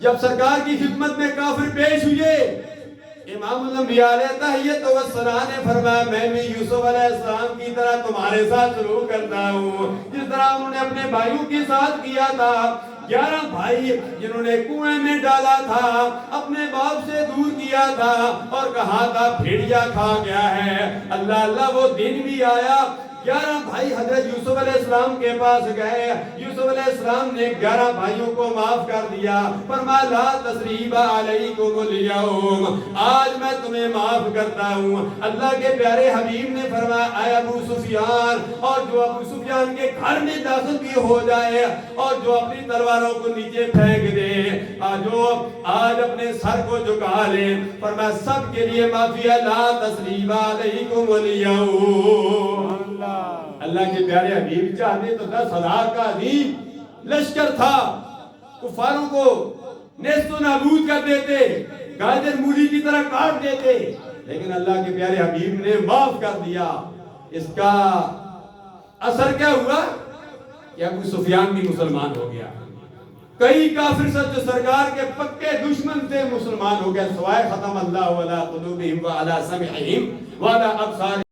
جب سرکار کی خدمت میں کافر پیش ہوئے، امام الانبیاء علیہ تحیت و ثنا نے فرمایا میں بھی یوسف علیہ السلام کی طرح تمہارے ساتھ سلوک کرتا ہوں، جس طرح انہوں نے اپنے بھائیوں کے ساتھ کیا تھا۔ 11 بھائی جنہوں نے کنویں میں ڈالا تھا، اپنے باپ سے دور کیا تھا اور کہا تھا بھیڑیا کھا گیا ہے، اللہ اللہ وہ دن بھی آیا۔ 11 بھائی حضرت یوسف علیہ السلام کے پاس گئے، یوسف علیہ السلام نے 11 بھائیوں کو معاف کر دیا، فرمایا لا تثریب علیکم اليوم، آج میں تمہیں معاف کرتا ہوں۔ اللہ کے پیارے حبیب نے فرمایا اے ابو سفیان، اور جو ابو سفیان کے گھر میں داخل بھی ہو جائے اور جو اپنی تلواروں کو نیچے پھینک دے، جو آج اپنے سر کو جھکا لے، فرمایا سب کے لیے معافی ہے، لا تثریب علیکم اليوم۔ اللہ کے پیارے حبیب چاہتے تو 10,000 کا عظیم لشکر تھا، کفاروں کو نیست و نابود کر دیتے، گاجر مولی کی طرح کاٹ دیتے، لیکن اللہ کے پیارے حبیب نے معاف کر دیا۔ اس کا اثر کیا ہوا کہ ابو سفیان بھی مسلمان ہو گیا، کئی کافر جو سرکار کے پکے دشمن تھے مسلمان ہو گئے، سوائے ختم اللہ علی قلوبہم وعلی سمعہم وعلی ابصارہم۔